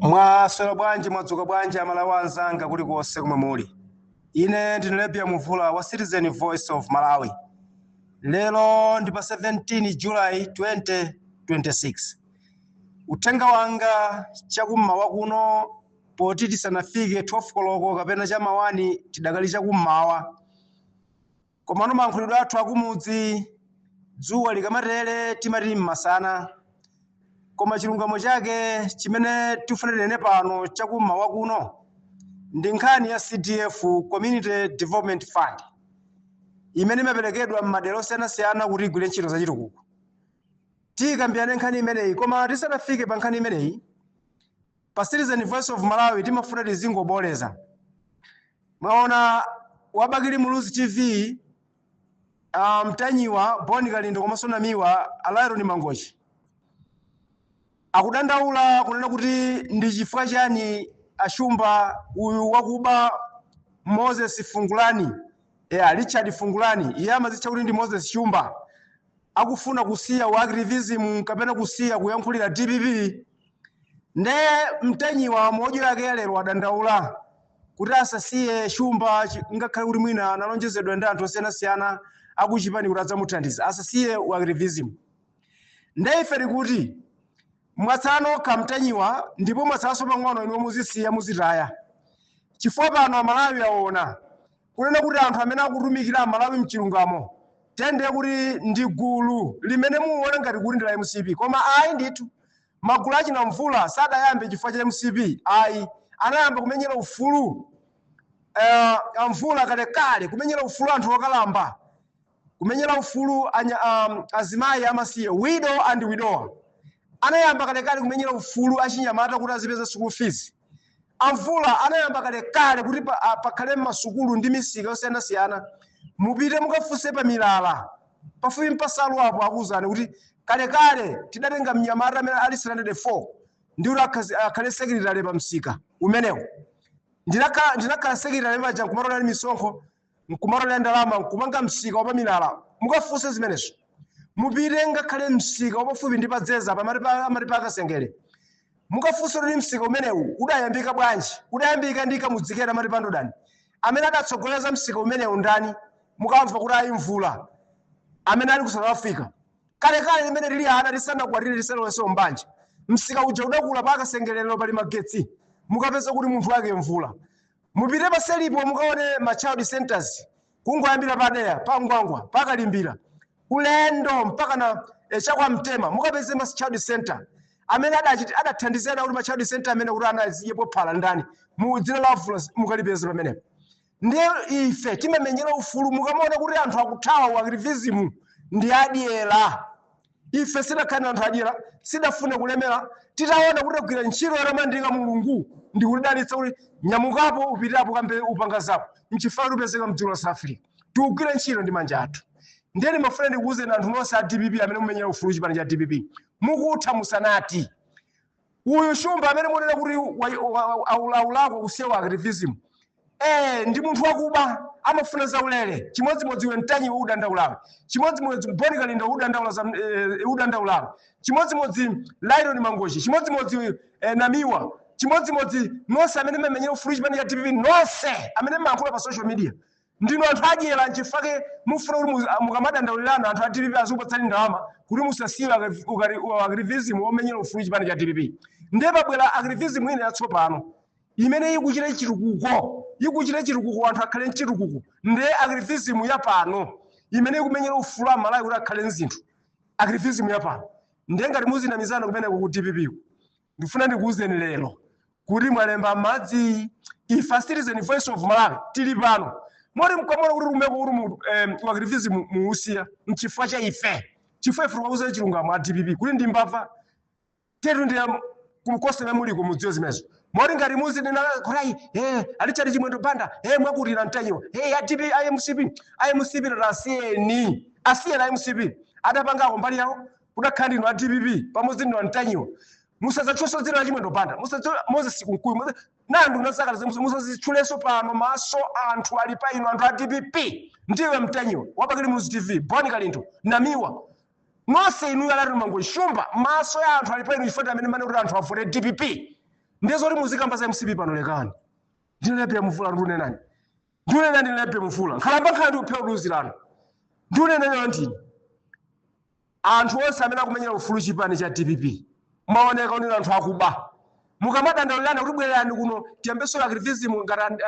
Mwaswera bwanji mwadzuka bwanji amalawi anzanga kuli konse kumwe muli. Ine ndine Lebia Muvula wa Citizen Voice of Malawi. Lero ndi pa 17 July 2026. Uthenga wanga chakummawa kuno poti tisanafike 12 koloko kapena chamawani tidakali chakummawa. Komano mayankhulidwe athu akumudzi dzuwa likamatele timati mmasana. Koma chilungamo chake chimene tifunirene pano chakummawa kuno ndi nkhani ya CDF Community Development Fund imene imaperekedwa m'madera osiyanasiyana kuti igwire ntchito za chitukuko. Tikambirane nkhani imeneyi koma tisanafike pa nkhani imeneyi pa Citizen Voice of Malawi timafuna tizingoboleza. Mwaona wabakili Muluzi TV mtanyiwa Boni Kalindo komanso namiwa Alaironi Mangochi akudandaula kunena kuti ndi chifukwa chani ashumba uyu wakuba Moses Fungulani Richard Fungulani iye amazitcha kuti ndi Moses Shumba akufuna kusiya wa activism kapena kusiya kuyankhulira DPP. Nde mtanyiwa modzi lake lero adandaula kuti asasiye Shumba ngakhale kuti mwina analonjezedwa ndi anthu osiyanasiyana akuchipani kuti adzamuthandiza asasiye wa activism. Nde ife tikuti mwatsano kamtanyiwa ndipo mwatsanso pang'ono inu muzisiya muzitaya. Chifukwa pano Amalawi aona kunena kuti anthu amene akutumikira Amalawi mchilungamo tende kuti ndi gulu limene muone ngati kuti ndi la MCP. Koma ayi ndithu magulu achina Mvula sadayambe chifukwa cha MCP. Ayi anayamba kumenyera ufulu Mvula kalekale, kumenyera ufulu anthu okalamba, kumenyera ufulu azimayi amasiye, widow and widower. Anayamba kalekale kumenyera ufulu achinyamata kuti azipeza school fees. Mvula anayamba kalekale kuti pakhale masukulu ndi misika yosiyanasiyana. Mupite mukafunse pa Milala pafupi mpasalu apo akuzani kuti kalekale tidatenga mnyamata amene ali 104 ndi kuti akhale secretary pa msika umenewo. Ndinakhala secretary paja nkumatolera misonkho nkumatolera ndalama nkumanga msika wa pa Milala. Mukafunse zimenezo. Mupite ngakhale msika wapafupi ndi padzeza amati pa Kasengere. Mukafunse kuti msika umenewu udayambika bwanji, udayambika ndi kamudzikera amati pandodani. Amene adatsogoleza msika umenewu ndani? Mukamva kuti ayi Mvula amene ali ku South Africa. Kalekale limene lili ana lisanakwatire lisaloweso mbanja. Msika uja udakula pa Kasengerero pali magetsi. Mukapeza kuti munthu wake Mvula. Mupite paselipo mukaone ma child centers kungoyambira padeya pa Ngwangwa pakalimbira ulendo mpaka na chakwa Mtema mukapeze ma child center amene adathandizana kuti ma child center amene kuti anaziyepo phala ndani mu dzina la Mvula mukalipeza pamenepo. Ndiye ife timamenyera ufulu mukamona kuti anthu akuthawa wa activism ndi adyera. Ife sidakhana anthu adyera sidafune kulemera titaona kuti kugwira ntchito yotamandika Mulungu ndi kudalitsa kuti nyamukapo upitirapo kambe upangazapo mchifukwa upezeka mdziko la South Africa tikugwira ntchito ndi manja athu. Ndiye mafuna ndikuuze anthu nonse a DPP amene mumenyera ufulu chipani cha DPP mukutha musanati. Uyu Shumba amene munena kuti aulako kusiya wa activism ndi munthu wakuba amafuna zaulere. Chimodzimodzi iwe mtanyiwa udandaulawe, chimodzimodzi Boni Kalindo udandaulawe, chimodzimodzi Laironi Mangochi, chimodzimodzi namiwa, chimodzimodzi nonse amene mumenyera ufulu chipani cha DPP nonse amene muyankhula pa social media. Ndino anthu adyera nchifukwa mufuna kuti mukamadandaulirana anthu a DPP azikupatsani ndalama kuti musasiye activism womenyera ufulu chipani cha DPP. Ndiye pabwera activism ine yatsopano imene ikuchita chitukuko anthu akhale mchitukuko. Ndiye activism yapano imene ikumenyera ufulu Amalawi kuti akhale mzinthu. Activism yapano ndiye ngati muzinamizana kumeneko ku DPP ndifuna ndikuuzeni lero kuti mwalemba madzi. Ife Citizen Voice of Malawi tili pano mori mkamona kuti rumeko kuti wa activism muusiya mchifukwa cha ife. Chifukwa ife tikauza chilungamo a DPP kuti ndi mbava tetu ndi kumkosa memuliko mudziyo zimezo. Mori ngati muzi nena kurai alichali chimwendo panda mwakuti na mtanyiwa a DPP IMCP rasiyeni asiyena IMCP adapangako mbali yawo kudakhala ndinu a DPP pamodzi ndinu mtanyiwa. Musazachoso dzina la chimwendo panda Moses kunkuyu nandu unasakaliza musazitchuleso pano maso anthu ali pa inu anthu a DPP. Ndiwe mtanyiwa wabakili Muluzi TV Boni Kalindo namiwa nonse inu Alaironi Mangochi Shumba maso ya anthu ali pa inu chifukwa amene mane kuti anthu afune DPP. ndezoti muzikamba za MCP pano lekani ndilepe mvula ndune nani ndune nani lepe mvula nkhalamba nkhandi uphe uduzirana ndune nani ndini anthu onse amene akumenyera ufulu chipani cha DPP maoneka unena anthu akuba mukamadandalirana kuti bwererani kuno tiyambeso activism ngati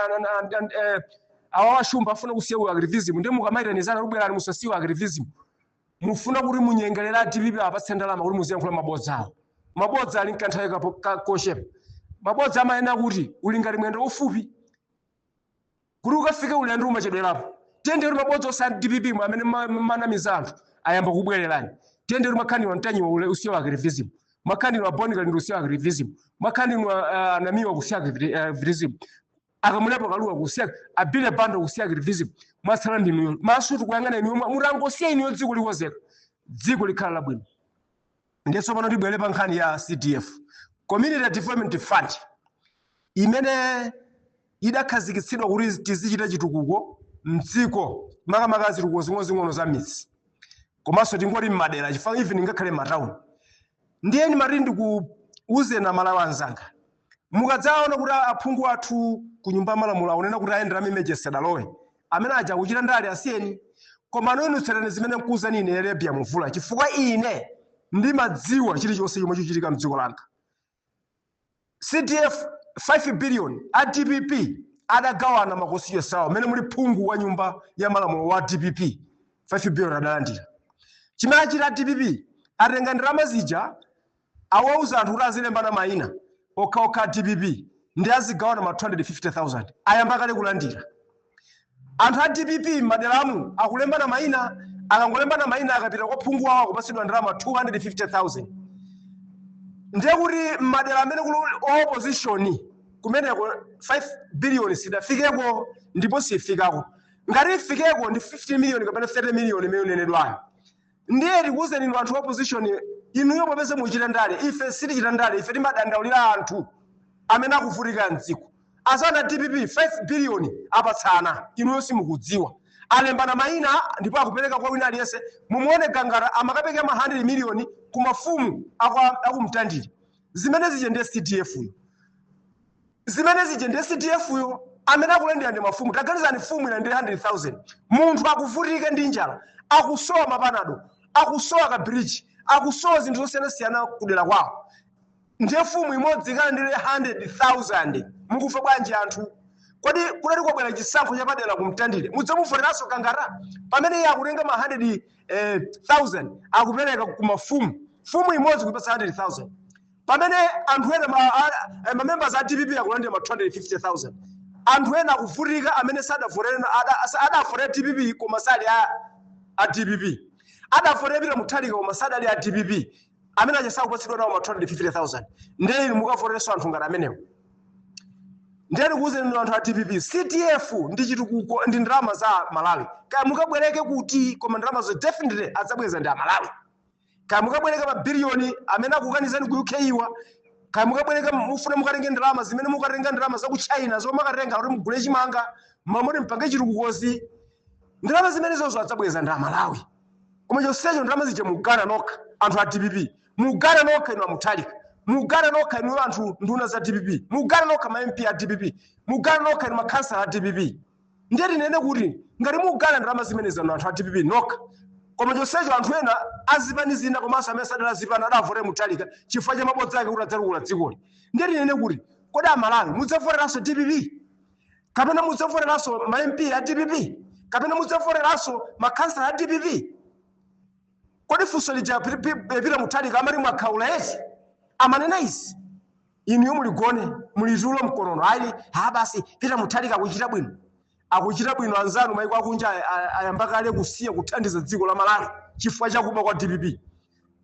awa washumba afuna kusiya activism ndi mukamayitanizana kuti bwererani musasiwa activism mufuna kuti munyengelera DPP apatse ndalama kuti muziyankhula mabodza awo mabodza ali nkanthawi koshepa mabodza amayena kuti uli ngati mwendo ufupi kuti ukafike ulendo umachedwerapo tiyende kuti mabodza osa DPP amene manamiza anthu ayamba kubwererani tiyende kuti makhani wantanyiwa ule usiya activism makhani wa bonika ndi usiya activism makhani wa namiwa kusiya activism akamulepo kaluwa kusiya abile bando kusiya activism masala ndinuyo masutu kuyangana inu murangosiya inu dziko likozeka dziko likhala labwino ndeso pano tibwere pa nkhani ya CDF Community Development Fund imene idakhazikitsidwa kuti tizichita chitukuko mdziko makamaka zitukuko zing'ono za midzi komanso tingoti m'madera chifukwa even ngakhale m'matown ndiyeni mati ndikuuze na malawi anzanga mukadzaona kuti aphungu athu ku nyumba malamulo akunena kuti ayendera emergency adalowe amene aja kuchita ndale asiyeni koma inu tserani zimene mkuuzani ine Rebia Mvula chifukwa ine ndimadziwa chilichonse chomwe chichitika mdziko langa. CDF 5 billion a DPP adagawana makosiyo sawa mene muli phungu wa nyumba ya malamulo wa DPP 5 billion adalandira chimene achita DPP atenga ndalama zija awauza anthu kuti azilembana mayina okhaokha DPP ndi azigawana ma 250,000 ayamba kale kulandira anthu a DPP maderamu akulembana mayina akangolembana mayina akapita kwa phungu wawo akupasidwa ndalama 250,000 ndiye kuti madera amene kuli opposition kumeneko 5 billion sidafikeko ndipo sifikako ngati ifikeko ndi 50 million kapena 30 million imene inenedwayo ndiye tikuwuzeni inu anthu opposition inuyo popeza muchita ndale ife sitichita ndale ife timadandaulira anthu amene akuvutika mdziko azana DPP 5 billion apatsana inuyo simukudziwa alembana mayina ndipo akupereka kwa wina aliyense mumuone gangara amakapeka ma 100 million ku mafumu akumtandire zimene zije ndi CDF yo zimene zije ndi CDF yo amene akulendera ndi mafumu taganizani fumu ina ndi 100,000 munthu akuvutika ndi njala akusowa mapanado akusowa ka bridge akusowa zinthu zosiyana kudera kwawo ndiye fumu imodzi kana ndi 100,000 mukufa bwanji anthu kodi kunati kwabwera chisankho chapadera kumtandire mudzamuvoteranso gangara pamene iye akutenga ma 100,000 akupereka ku mafumu fumu imodzi kuipatsa 100,000 pamene anthu ena ma members a DPP akulandira ma 250,000 anthu ena akuvutika amene sadavotera DPP koma sali a DPP adavotera muthalika koma sadali a DPP amene achasakupatsidwa nawo ma 250,000 ndiye inu mukavoteranso anthu ngati amenewo ndiye tikuwuzeni anthu a DPP CDF ndi chitukuko ndi ndalama za Malawi kaya mukabwereke kuti koma ndalama zo definitely adzabweza ndi a Malawi kaya mukabwereka mabiliyoni amene akukanizani ku UK iwa kaya mukabwereka mufuna mukatenge ndalama zimene mukatenga ndalama za ku China zomwe makatenga kuti mugule chimanga mamoti mpange chitukukozi ndalama zimene zozo adzabweza ndi a Malawi koma chonsecho ndalama zija mugana nokha anthu a DPP mugana nokha inu amuthalika mugana nokha inu anthu nduna za DPP mugana nokha ma MP a DPP mugana nokha inu makhansala a DPP ndiye tinene kuti ngati mugana ndalama zimene zanu anthu a DPP nokha koma chonsecho anthu ena azipani zina komanso amene sadala zipani adavotera muthalika chifukwa cha mabodza ake kuti adzalukula dzikoli ndiye tinene kuti kodi a Malawi mudzavoteranso DPP kapena mudzavoteranso ma MP a DPP kapena mudzavoteranso makhansala a DPP kodi funso lija pita muthalika amati mwakhaula eti amanena izi inuyo muligone mulitulo mkonono ayi basi pita muthalika akuchita bwino anzanu maiko akunja ayamba kale kusiya kuthandiza dziko la Malawi chifukwa chakuba kwa DPP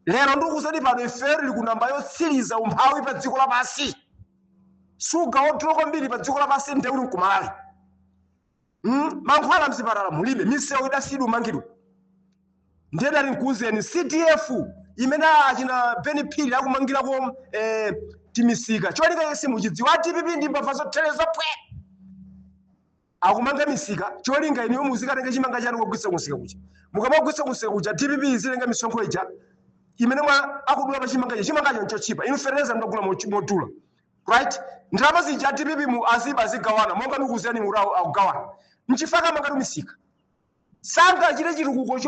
lero ndikuwuzani pano iferi likunamba yotsiriza umphawi pa dziko lapansi suga otula kwambiri pa dziko lapansi ndiye uli ku Malawi mankhwala mzipatala mulibe misewu idasidwa mangidwa ndiye dali nkuwuzeni CDF imene achina benefit akumangirako timisika cholinga yesi muchidziwa DPP ndi mbava zotheleza pwe akumanga misika cholinga iniyo muzikatenga chimanga chanu kugwitsa kusika kuja mukamagwitsa kusika kuja DPP izilenga misonkho ija imene akudula pa chimanga chacho nchochipa inu fertilizer ndagula modula right? Ndalama zija DPP mu azigawana monga nikuzani murao akugawana mchifaka mangati misika sanga chile chitukuko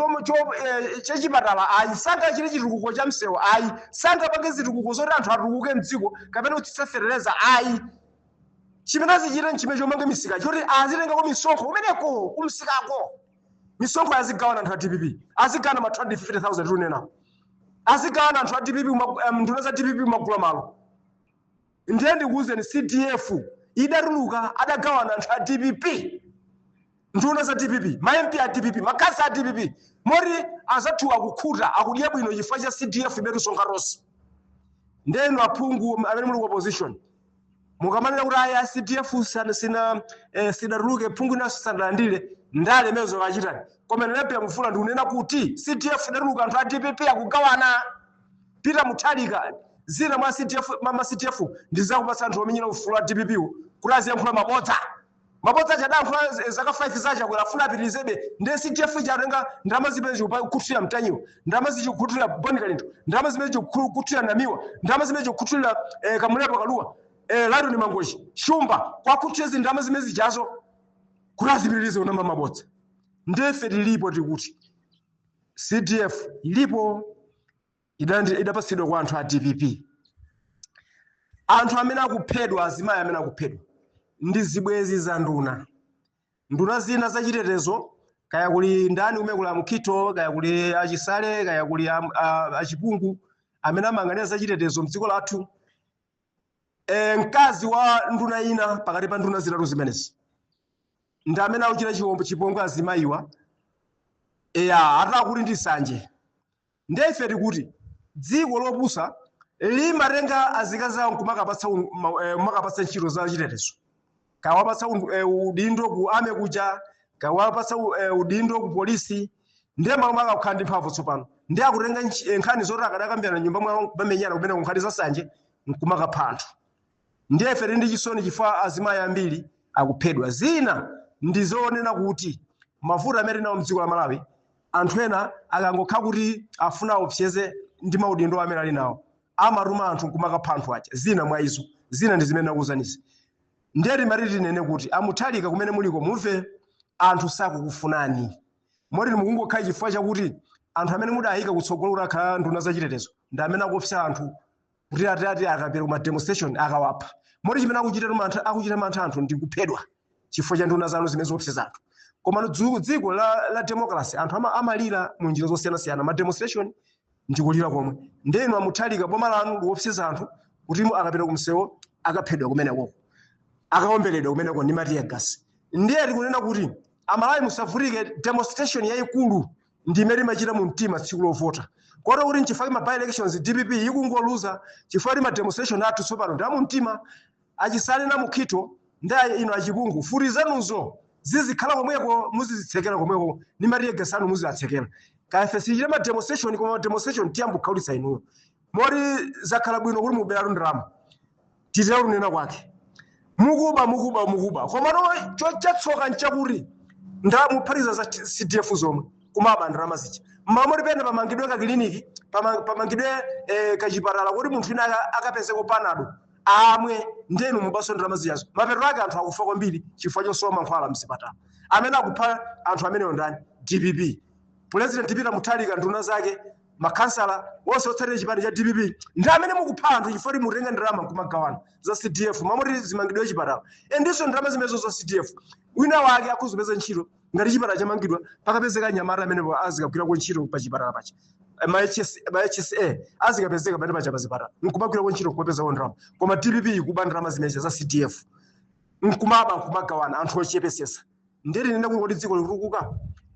chechipatala ayi sanga chile chitukuko cha msewu ayi sanga pange zitukuko zoti anthu atukuke mdziko kapena kutiseferereza ayi chimene azichita nchimene chomange misika choti azitengako misonkho kumeneko kumsikako misonkho azigawana anthu a DPP azigawana ma 250,000 tunena azigawana anthu a DPP nduna za DPP magula malo ndiye ndikuwuzeni CDF idatuluka adagawana anthu a DPP nduna za DPP ma MP a DPP makasa a DPP mori azathu akukhuta akudya bwino chifukwa cha CDF ibetu sonkha ronse ndeno aphungu amene muli ku opposition mukamanena kuti aya CDF sidatuluke phungu naso sanalandire ndale mezo kachitani koma nenepe mufuna ndikunena kuti CDF idatuluka anthu a DPP akugawana pita muthalika zina mwa CDF ndizakupasa anthu omenyera ufulu wa DPP kuti aziyankhula mabodza chadankhula zaka 5 zacha kwera funa apitilizebe ndiye CDF chatenga ndalama zimene zikukhutira mtanyiwa ndalama zikukhutira Bonikalento ndalama zimene zikukhutira Namiwa ndalama zimene zikukhutira Kamulepa Kaluwa Lion Mangochi Shumba kwakhutira ndalama zimene zijazo kuti azipitilize unamba mabodza ndefe tilipo tikuti CDF ilipo idapasidwa kwa anthu a DPP anthu amene akuphedwa azimayi amene akuphedwa ndi zibwezi za nduna zina za chitetezo kaya kuli ndani kumene kuli Mkhito kaya kuli achisale kaya kuli achipungu amene amanganira za chitetezo mdziko lathu mkazi wa nduna ina pakati pa nduna zitatu zimenezi ndi amene akuchita chipongwe azimayiwa atakuli ndi sanje ndefe tikuti dziko lopusa limatenga azikaza kumakapatsa ntchito za chitetezo kawapatsa udindo ku ame kuja kawapatsa udindo ku polisi ndiye makamaka kukhala ndi mphamvu tsopano ndiye akutenga nkhani zoti akadakambirana nyumba mwawo bamenyana kumene kunkhani za sanje nkumakapha anthu ndiye ife ndi chisoni chifukwa azimayi ambiri akuphedwa zina ndizonena kuti mavuto amene nawo mdziko la Malawi anthu ena akangokhala kuti afuna opseze ndi maudindo amene ali nawo amatuma anthu nkumakapha anthu aja zina mwa izo zina ndi zimene nakuwuzanizi ndiye timatiti nene kuti amuthalika kumene muliko muve anthu sakukufunani moti mukungokhala chifukwa chakuti anthu amene mudayika kutsogolo kuti akhala nduna za chitetezo ndi amene akuopsa anthu kuti ati akapera kuma demonstration akawapha moti chimene akuchita mantha anthu ndi kuphedwa chifukwa cha nduna zanu zimene ziopseza anthu koma dziko la democracy anthu amalira mu njira zosiyanasiyana ma demonstration ndi kulira komwe ndeno amuthalika boma lanu liopseza anthu kuti akapita kumsewo akaphedwa kumeneko akaomberedwa kumeneko ndi matiya gas ndiye tikunena kuti amalawi musavutike demonstration yayikulu ndi imene imachita mu mtima tsiku lovota kota kuti nchifukwa ma by elections DPP ikungoluza chifukwa ma demonstration athu tsopano ndi amu mtima achisale na Mkhito ndi ino achipungu futi zanuzo zizikhala komweko muzizitsekera komweko ndi matiya gas anu muzizatsekera kafe sichita ma demonstration koma demonstration tiyambukhaulitsa inuyo moti zakhala bwino kuti mubera ndalama titira kunena kwake mukuba koma chatsoka nchakuti ndamuphatiza za CDF zomwe kumaba ndalama zicha mamori pena pamangidwe ka kliniki pamangidwe kachipatala kuti munthu ina akapezeko panado amwe ndenu mubaso ndalama zichazo mapeto ake anthu akufa kwambiri chifukwa chosowa mankhwala mzipatala amene akupha anthu ameneyo ndani DPP president Peter Muthalika nduna zake makansala wose otsatira chipani cha DPP ndi amene mukupha anthu chifukwa mutenga ndalama kumagawana za CDF mamoti zimangidwe chipatala endiso ndalama zimezo za CDF wina wake akuzipeza ntchito ngati chipatala chamangidwa pakapezeka nyamata amene azikagwira kwa ntchito pa chipatala pacha ma HSA azikapezeka pamene pacha pa zipatala nkumagwira kwa ntchito kupeza ndalama koma DPP ikuba ndalama zimezo za CDF nkumagawana anthu ochepesesa ndiri nene kuti dziko likukuka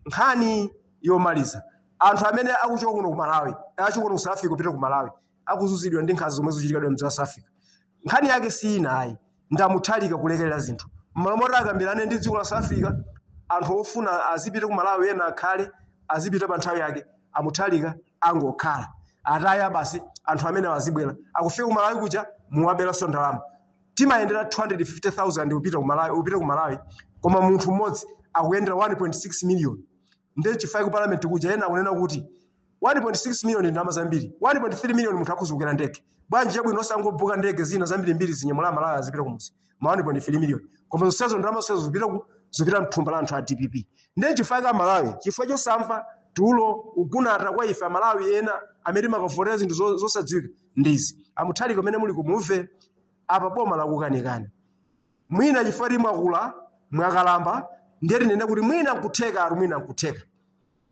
nkhani yomaliza anthu amene akuchoka kuno ku Malawi achoka kuno ku South Africa kupita ku Malawi akuzuzidwa ndi nkhazi zomwe zochitikadwa mu South Africa nkhani yake si inayi ndamuthalika kulekerera zinthu malamulo akambirane ndi dziko la South Africa anthu ofuna azipita ku Malawi ena akhale azipita pa nthawi yake amuthalika angokhala ataya basi anthu amene azibwera akufika ku Malawi kuja muwabera ndalama timayendera 250,000 upita ku Malawi koma munthu mmodzi akuyendera 1.6 million ndiye chifukwa ku parliament kuja ena akunena kuti 1.6 million ndalama zambiri. 1.3 million munthu akuzukira ndege. Bwanji yabwino osangobuka ndege zina zambiri zinyamula Malawi azipita kumuzi. 1.3 million. Koma zonsezo ndalama zonsezo zipita mthumba la anthu a DPP. Ndiye chifukwa Malawi, chifukwa chosamva tulo ugunata kwa ife Malawi ena amene makavoterezi ndi zosadziwika ndizi. Amuthali kumene muli kumuve apa boma la kukanikani. Mwina chifukwa limwakula mwakalamba ndiye tinene kuti mwina nkutheka ari mwina nkutheka.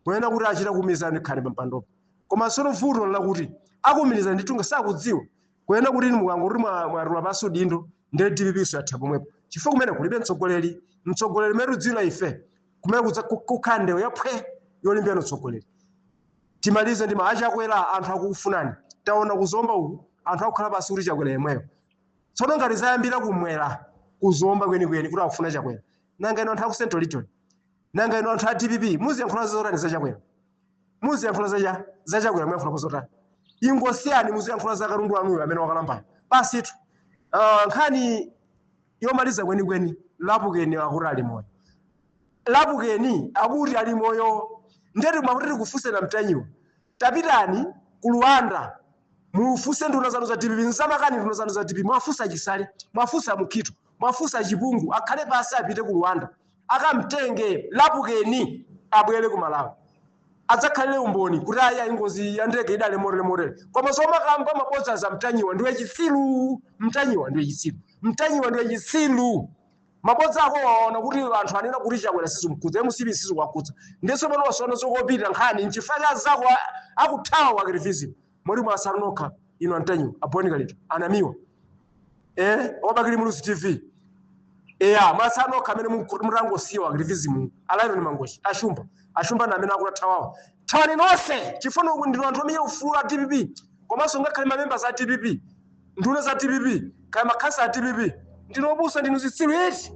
Mwina kuti achita kumizana khani pampandopo. Koma sono vuto la kuti akumiriza nditunga sakudziwa. Kwena kuti mukangoti mwarula paso dindo ndiye DPP so yatha pomwepo. Chifukwa kumene kulibe mtsogoleri meru dzina ife. Kumene kukhandewo yaphwe yolimbira mtsogoleri. Timalize ndi maacha akwera anthu akufunani. Taona kuzomba uku anthu akukhala pasi kuti chakwera yemweyo. Tsono ngati zayambira kumwera kuzomba kwenikweni kuti akufuna chakwera. Nanga ino anthu aku Central Region. Nanga ino anthu a DPP muziyankhula zotani za chakwera. Muziyankhula za chakwera mwayankhula zotani. Ingosiyani muziyankhula za Katundu anuyo amene wakalamba. Basi tu nkhani yomaliza kwenikweni Lapukeni akuti ali moyo. Lapukeni akuti ali moyo ndeti makuti kufunse na mtanyiwo. Tapitani ku Luanda mufuse nduna zanu za DPP nsamakani nduna zanu za DPP mwafusa chisale mwafusa mukito mwafusa chipungu akhale pasi apite ku Luanda akamtenge Lapukeni abwere ku Malawi adzakhalire umboni kuti aya ingozi ya ndege idale morele koma somakamba mabodza za mtanyiwa ndiwe chitsilu mtanyiwa ndiwe chitsilu mabodza ako waona kuti anthu anena kuti chakwera sizo mkudza emusibi sizo wakudza ndiso pano wasona zokopita nkhani nchifanya zako akuthawa akrivism muri mwasanoka ino antanyiwa abonika leto anamiwa obakiri mu TV masanoka amene murango siwa akrivism alaino ni mangoshi ashumba na amene akulathawawo thawani nonse chifuna ndino anthu amene ufula DPP komanso ngakhale mamemba za DPP nduna za DPP kaya makhasa a DPP ndinobusa ndinu zitsilu eti